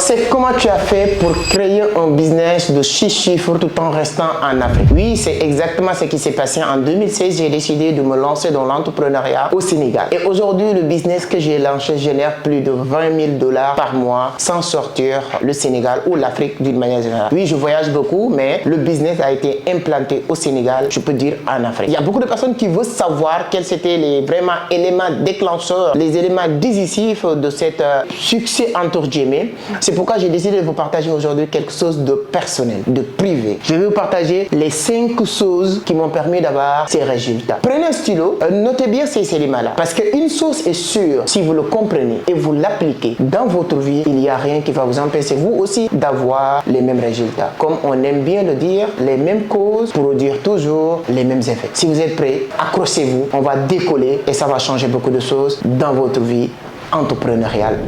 c'est comment tu as fait pour créer un business de 6 chiffres tout en restant en Afrique. Oui, c'est exactement ce qui s'est passé en 2016. J'ai décidé de me lancer dans l'entrepreneuriat au Sénégal. Et aujourd'hui, le business que j'ai lancé génère plus de 20 000 $ par mois sans sortir le Sénégal ou l'Afrique d'une manière générale. Oui, je voyage beaucoup, mais le business a été implanté au Sénégal, je peux dire en Afrique. Il y a beaucoup de personnes qui veulent savoir quels étaient les vraiment éléments déclencheurs, les éléments décisifs de cet succès entre guillemets. C'est pourquoi j'ai décidé de vous partager aujourd'hui quelque chose de personnel, de privé. Je vais vous partager les 5 choses qui m'ont permis d'avoir ces résultats. Prenez un stylo, notez bien ces éléments-là. Parce qu'une chose est sûre, si vous le comprenez et vous l'appliquez dans votre vie, il n'y a rien qui va vous empêcher vous aussi d'avoir les mêmes résultats. Comme on aime bien le dire, les mêmes causes produisent toujours les mêmes effets. Si vous êtes prêts, accrochez-vous, on va décoller et ça va changer beaucoup de choses dans votre vie entrepreneuriale.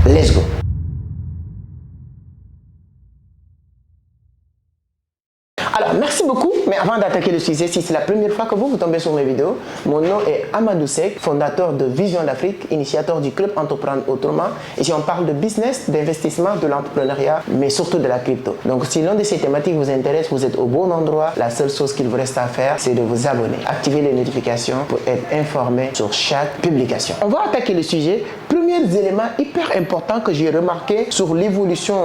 Let's go! Alors, merci beaucoup, mais avant d'attaquer le sujet, si c'est la première fois que vous tombez sur mes vidéos, mon nom est Amadou Seck, fondateur de Vision d'Afrique, initiateur du club Entreprendre Autrement. Ici, on parle de business, d'investissement, de l'entrepreneuriat, mais surtout de la crypto. Donc, si l'une de ces thématiques vous intéresse, vous êtes au bon endroit. La seule chose qu'il vous reste à faire, c'est de vous abonner. Activez les notifications pour être informé sur chaque publication. On va attaquer le sujet. Premier élément hyper important que j'ai remarqué sur l'évolution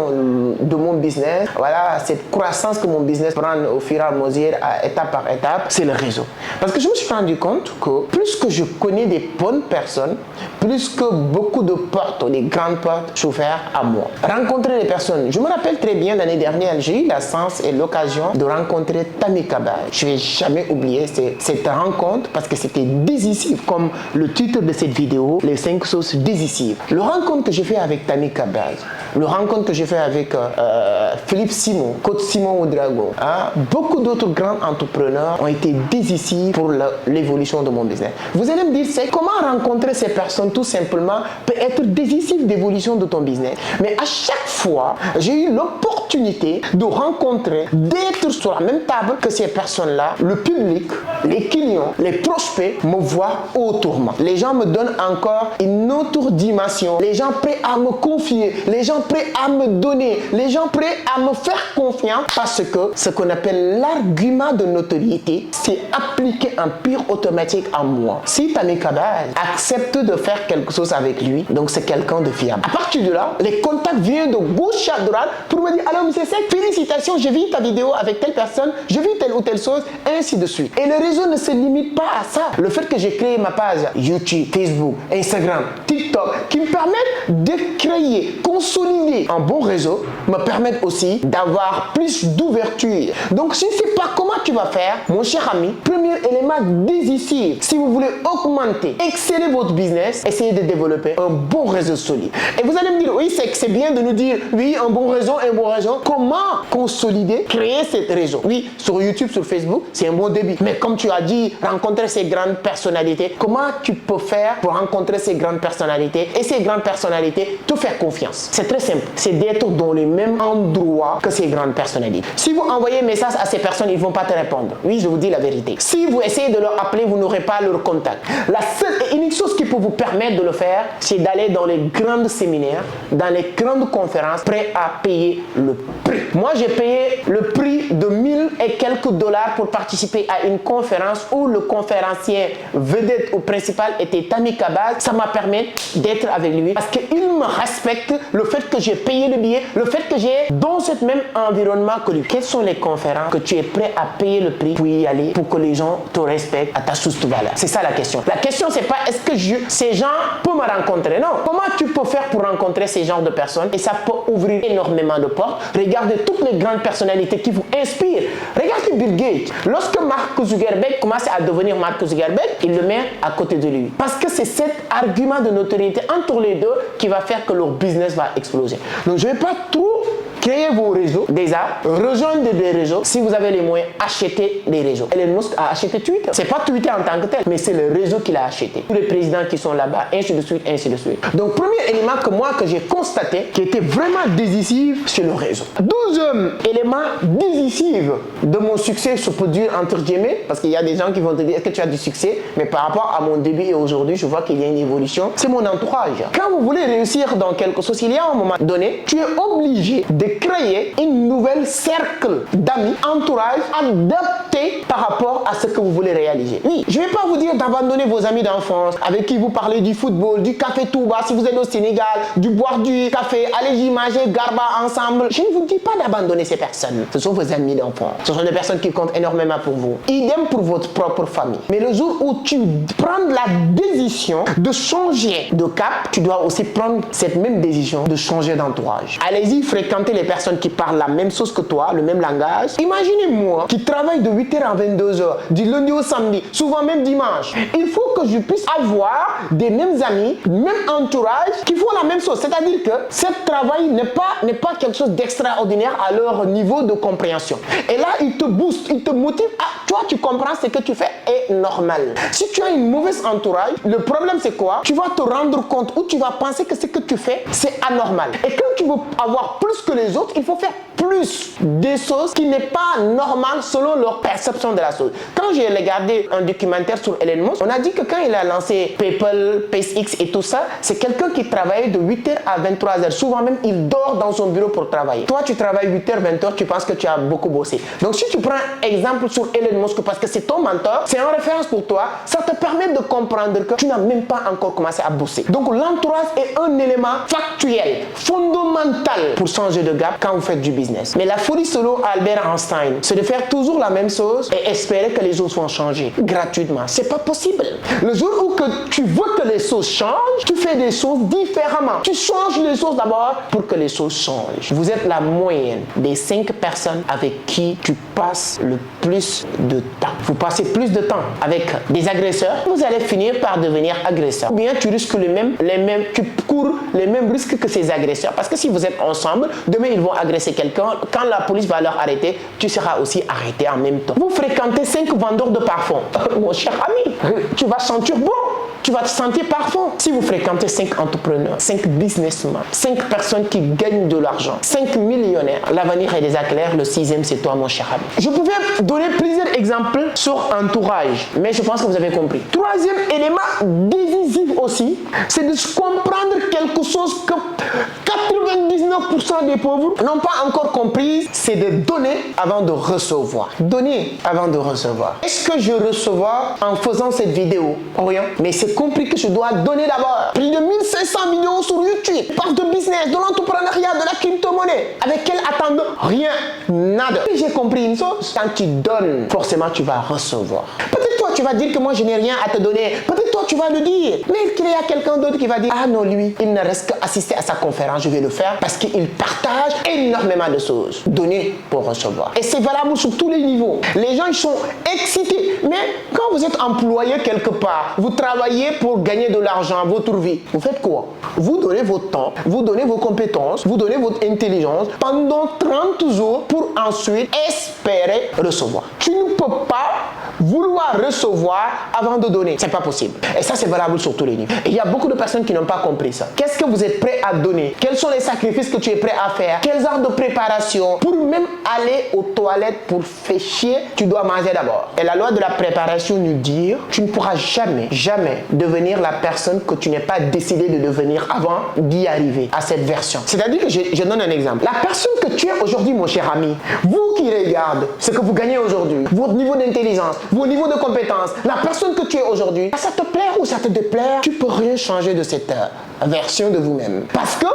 de mon business, voilà, cette croissance que mon business prend au fur et à mesure, étape par étape, c'est le réseau. Parce que je me suis rendu compte que plus que je connais des bonnes personnes, plus que beaucoup de portes, des grandes portes s'ouvrent à moi. Rencontrer les personnes. Je me rappelle très bien l'année dernière, j'ai eu la chance et l'occasion de rencontrer Tamika Baj. Je ne vais jamais oublier cette rencontre parce que c'était décisif, comme le titre de cette vidéo, les 5 choses décisives. Le rencontre que j'ai fait avec Tamika Baj, le rencontre que j'ai fait avec Philippe Simon, coach Simon Ouedraogo, beaucoup d'autres grands entrepreneurs ont été décisifs pour l'évolution de mon business. Vous allez me dire, c'est comment rencontrer ces personnes tout simplement peut être décisif d'évolution de ton business. Mais à chaque fois, j'ai eu l'opportunité de rencontrer, d'être sur la même table que ces personnes-là, le public, les clients, les prospects me voient autrement. Les gens me donnent encore une autre dimension. Les gens prêts à me confier, les gens prêts à me donner, les gens prêts à me faire confiance parce que ce qu'on appelle l'argument de notoriété, c'est appliqué en pire automatique à moi. Si Tamika Baj accepte de faire quelque chose avec lui, donc c'est quelqu'un de fiable. À partir de là, les contacts viennent de gauche à droite pour me dire, alors monsieur Seck, félicitations, j'ai vu ta vidéo avec telle personne, j'ai vu telle ou telle chose, ainsi de suite. Et le réseau ne se limite pas à ça. Le fait que j'ai créé ma page YouTube, Facebook, Instagram, TikTok, qui me permettent de créer, consolider un bon réseau, me permettent aussi d'avoir plus d'ouverture. Donc, je ne sais pas comment tu vas faire, mon cher ami. Premier élément décisif, si vous voulez augmenter, exceller votre business, essayez de développer un bon réseau solide. Et vous allez me dire, oui, c'est bien de nous dire, oui, un bon réseau. Comment consolider, créer ce réseau? Oui, sur YouTube, sur Facebook, c'est un bon début. Mais comme tu as dit, rencontrer ces grandes personnalités, comment tu peux faire pour rencontrer ces grandes personnalités et ces grandes personnalités te faire confiance? C'est très simple, c'est d'être dans le même endroit que ces grandes personnalités. Si vous envoyez un message à ces personnes, ils ne vont pas te répondre. Oui, je vous dis la vérité. Si vous essayez de leur appeler, vous n'aurez pas leur contact. La seule et unique chose qui peut vous permettre de le faire, c'est d'aller dans les grands séminaires, dans les grandes conférences, prêts à payer le prix. Moi, j'ai payé le prix de 1000 et quelques dollars pour participer à une conférence où le conférencier vedette ou principal était Tamika Baj. Ça m'a permis d'être avec lui parce qu'il me respecte, le fait que j'ai payé le billet, le fait que j'ai dans ce même environnement que lui. Quelles sont les conférences que tu es prêt à payer le prix pour y aller pour que les gens te respectent à ta juste valeur? C'est ça la question. La question, c'est pas est-ce que ces gens peuvent me rencontrer? Non. Comment tu peux faire pour rencontrer ces genres de personnes? Et ça peut ouvrir énormément de portes. Regardez toutes les grandes personnalités qui vous inspirent. Regardez Bill Gates. Lorsque Mark Zuckerberg commence à devenir Mark Zuckerberg, il le met à côté de lui. Parce que c'est cet argument de notoriété entre les deux qui va faire que leur business va exploser. Donc je ne vais pas trop créez vos réseaux déjà, rejoignez des réseaux. Si vous avez les moyens, achetez des réseaux. Elon Musk a acheté Twitter. C'est pas Twitter en tant que tel, mais c'est le réseau qu'il a acheté. Tous les présidents qui sont là-bas, ainsi de suite, ainsi de suite. Donc, premier élément que j'ai constaté qui était vraiment décisif, c'est le réseau. 12e élément décisif de mon succès, je peux dire entre guillemets, parce qu'il y a des gens qui vont te dire est-ce que tu as du succès, mais par rapport à mon début et aujourd'hui, je vois qu'il y a une évolution. C'est mon entourage. Quand vous voulez réussir dans quelque chose, il y a un moment donné, tu es obligé de créer une nouvelle cercle d'amis, entourage adapté par rapport à ce que vous voulez réaliser. Oui, je ne vais pas vous dire d'abandonner vos amis d'enfance avec qui vous parlez du football, du café Touba, si vous êtes au Sénégal, du boire du café, allez-y manger garba ensemble. Je ne vous dis pas d'abandonner ces personnes. Ce sont vos amis d'enfance. Ce sont des personnes qui comptent énormément pour vous. Idem pour votre propre famille. Mais le jour où tu prends la décision de changer de cap, tu dois aussi prendre cette même décision de changer d'entourage. Allez-y fréquenter les personnes qui parlent la même chose que toi, le même langage. Imaginez-moi qui travaille de 8h à 22h, du lundi au samedi, souvent même dimanche. Il faut que je puisse avoir des mêmes amis, même entourage qui font la même chose. C'est-à-dire que ce travail n'est pas quelque chose d'extraordinaire à leur niveau de compréhension. Et là, il te booste, il te motive. Ah, toi, tu comprends ce que tu fais est normal. Si tu as une mauvaise entourage, le problème c'est quoi? Tu vas te rendre compte ou tu vas penser que ce que tu fais, c'est anormal. Et quand tu veux avoir plus que les autres, il faut faire plus des choses qui n'est pas normales selon leur perception de la chose. Quand j'ai regardé un documentaire sur Elon Musk, on a dit que quand il a lancé PayPal, SpaceX et tout ça, c'est quelqu'un qui travaillait de 8h à 23h. Souvent même, il dort dans son bureau pour travailler. Toi, tu travailles 8h, 20h, tu penses que tu as beaucoup bossé. Donc, si tu prends exemple sur Elon Musk, parce que c'est ton mentor, c'est une référence pour toi, ça te permet de comprendre que tu n'as même pas encore commencé à bosser. Donc, l'entourage est un élément factuel, fondamental pour changer de gap quand vous faites du business. Mais la folie selon Albert Einstein, c'est de faire toujours la même chose et espérer que les autres vont changer gratuitement. C'est pas possible. Le jour où tu veux que les choses changent, tu fais des choses différemment. Tu changes les choses d'abord pour que les choses changent. Vous êtes la moyenne des 5 personnes avec qui tu passes le plus de temps. Vous passez plus de temps avec des agresseurs, vous allez finir par devenir agresseur. Ou bien tu risques tu cours les mêmes risques que ces agresseurs. Parce que si vous êtes ensemble, demain ils vont agresser quelqu'un. Quand la police va leur arrêter, tu seras aussi arrêté en même temps. Vous fréquentez 5 vendeurs de parfums. Mon cher ami, tu vas sentir bon. Tu vas te sentir parfum. Si vous fréquentez 5 entrepreneurs, 5 businessmen, 5 personnes qui gagnent de l'argent, 5 millionnaires, l'avenir est déjà clair. Le 6e, c'est toi, mon cher ami. Je pouvais donner plusieurs exemples sur entourage, mais je pense que vous avez compris. 3e élément décisif aussi, c'est de comprendre quelque chose que 99% des pauvres n'ont pas encore compris, c'est de donner avant de recevoir. Donner avant de recevoir. Est-ce que je recevoir en faisant cette vidéo? Rien. Mais c'est compris que je dois donner d'abord. Plus de 1500 millions sur YouTube. Je parle de business, de l'entrepreneuriat, de la crypto-monnaie. Avec quelle attente? Rien. Nada. Et j'ai compris une chose. Quand tu donnes, forcément tu vas recevoir. Peut-être toi tu vas dire que moi je n'ai rien à te donner. Peut-être toi tu vas le dire. Mais qu'il y a quelqu'un d'autre qui va dire ah non, lui, il ne reste qu'à assister à sa conférence. Je vais le faire parce qu'il partage énormément de choses. Donner pour recevoir. Et c'est valable sur tous les niveaux. Les gens ils sont excités. Mais quand vous êtes employé quelque part, vous travaillez pour gagner de l'argent, votre vie. Vous faites quoi? Vous donnez votre temps, vous donnez vos compétences, vous donnez votre intelligence pendant 30 jours pour ensuite espérer recevoir. Tu ne peux pas vouloir recevoir avant de donner. C'est pas possible. Et ça, c'est valable sur tous les niveaux. Et il y a beaucoup de personnes qui n'ont pas compris ça. Qu'est-ce que vous êtes prêt à donner? Quels sont les sacrifices que tu es prêt à faire? Quel genre de préparation? Pour même aller aux toilettes pour faire chier, tu dois manger d'abord. Et la loi de la préparation nous dit, tu ne pourras jamais devenir la personne que tu n'es pas décidé de devenir avant d'y arriver à cette version. C'est-à-dire que je donne un exemple. La personne que tu es aujourd'hui, mon cher ami, vous qui regardez ce que vous gagnez aujourd'hui, votre niveau d'intelligence, vos niveaux de compétences, la personne que tu es aujourd'hui, ça te plaire ou ça te déplaire, tu peux rien changer de cette version de vous-même. Parce que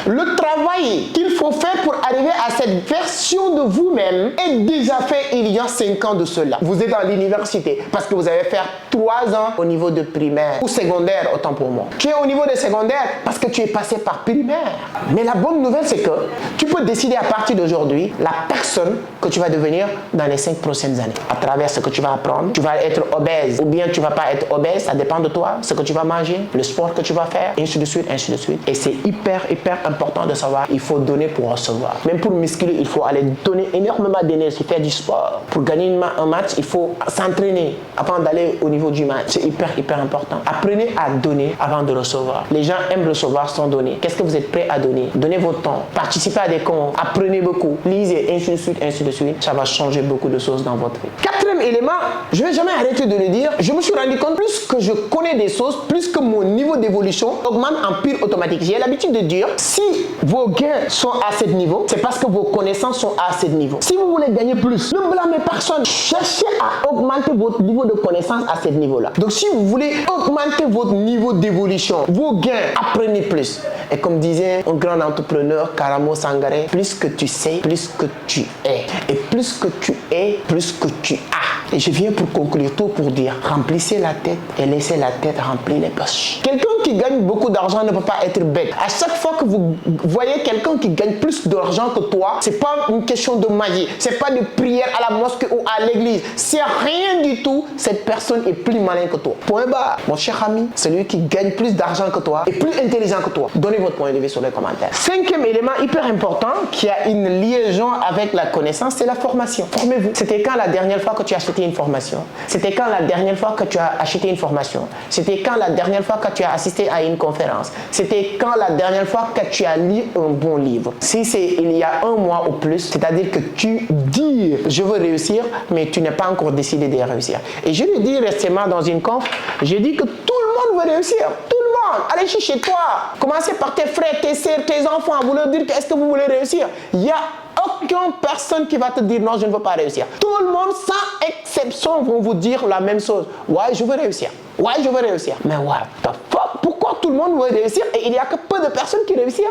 le travail qu'il faut faire pour arriver à cette version de vous-même est déjà fait il y a 5 ans de cela. Vous êtes à l'université parce que vous avez fait 3 ans au niveau de primaire ou secondaire, autant pour moi. Tu es au niveau de secondaire parce que tu es passé par primaire. Mais la bonne nouvelle, c'est que tu peux décider à partir d'aujourd'hui la personne que tu vas devenir dans les 5 prochaines années. À travers ce que tu vas apprendre, tu vas être obèse ou bien tu vas pas être obèse, ça dépend de toi, ce que tu vas manger, le sport que tu vas faire, et ainsi de suite. suite, ainsi de suite. Et c'est hyper important de savoir, il faut donner pour recevoir. Même pour muscler, il faut aller donner énormément d'énergie, faire du sport. Pour gagner un match, il faut s'entraîner avant d'aller au niveau du match. C'est hyper important. Apprenez à donner avant de recevoir. Les gens aiment recevoir sans donner. Qu'est-ce que vous êtes prêt à donner? Donnez votre temps. Participez à des comptes. Apprenez beaucoup. Lisez, ainsi de suite, ainsi de suite. Ça va changer beaucoup de choses dans votre vie. Quatrième élément, je ne vais jamais arrêter de le dire. Je me suis rendu compte, plus que je connais des choses, plus que mon niveau d'évolution augmente en pire automatique. J'ai l'habitude de dire, si vos gains sont à ce niveau, c'est parce que vos connaissances sont à ce niveau. Si vous voulez gagner plus, ne blâmez personne. Cherchez à augmenter votre niveau de connaissance à ce niveau-là. Donc si vous voulez augmenter votre niveau d'évolution, vos gains, apprenez plus. Et comme disait un grand entrepreneur, Karamo Sangare, plus que tu sais, plus que tu es. Et plus que tu es, plus que tu as. Et je viens pour conclure tout pour dire, remplissez la tête et laissez la tête remplir les poches. Quelqu'un qui gagne beaucoup d'argent ne peut pas être bête. À chaque fois que vous voyez quelqu'un qui gagne plus d'argent que toi, c'est pas une question de magie, c'est pas de prière à la mosquée ou à l'église, c'est rien du tout. Cette personne est plus malin que toi. Point barre. Mon cher ami, celui qui gagne plus d'argent que toi est plus intelligent que toi. Donnez votre point de vue sur les commentaires. Cinquième élément hyper important qui a une liaison avec la connaissance, c'est la formation. Formez-vous. C'était quand la dernière fois que tu as acheté une formation? C'était quand la dernière fois que tu as acheté une formation? C'était quand la dernière fois que tu as assisté à une conférence? C'était quand la dernière fois que tu as lu un bon livre? Si c'est il y a un mois ou plus, c'est-à-dire que tu dis je veux réussir, mais tu n'es pas encore décidé de réussir. Et je l'ai dit récemment dans une conf, j'ai dit que tout le monde veut réussir. Tout le monde. Allez chez toi. Commencez par tes frères, tes sœurs, tes enfants. Vous leur dire est-ce que vous voulez réussir? Il y a aucune personne qui va te dire non, je ne veux pas réussir. Tout le monde, sans exception, vont vous dire la même chose. Ouais, je veux réussir. Ouais, je veux réussir. Mais what the fuck? Pourquoi tout le monde veut réussir et il n'y a que peu de personnes qui réussissent?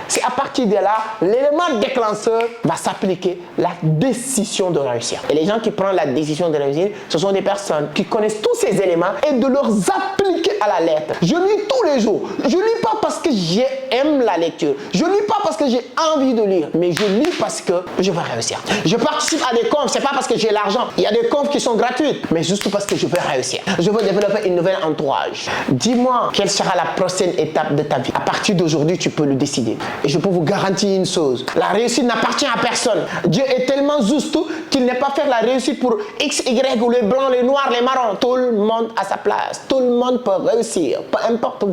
C'est à partir de là, l'élément déclencheur va s'appliquer, la décision de réussir. Et les gens qui prennent la décision de réussir, ce sont des personnes qui connaissent tous ces éléments et de leur appliquer à la lettre. Je lis tous les jours. Je lis pas parce que j'aime la lecture. Je lis pas parce que j'ai envie de lire. Mais je lis parce que je veux réussir. Je participe à des confs, c'est pas parce que j'ai l'argent. Il y a des confs qui sont gratuites, mais juste parce que je veux réussir. Je veux développer une nouvelle entourage. Dis-moi, quelle sera la prochaine étape de ta vie? À partir d'aujourd'hui, tu peux le décider. Et je peux vous garantir une chose, la réussite n'appartient à personne. Dieu est tellement juste qu'il n'est pas fait la réussite pour X, Y ou les blancs, les noirs, les marrons. Tout le monde a sa place. Tout le monde peut réussir. Peu importe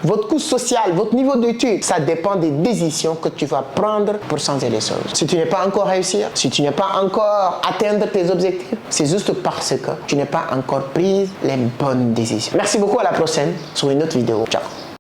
votre coût social, votre niveau d'études, ça dépend des décisions que tu vas prendre pour changer les choses. Si tu n'es pas encore réussi, si tu n'es pas encore atteindre tes objectifs, c'est juste parce que tu n'es pas encore pris les bonnes décisions. Merci beaucoup, à la prochaine sur une autre vidéo. Ciao.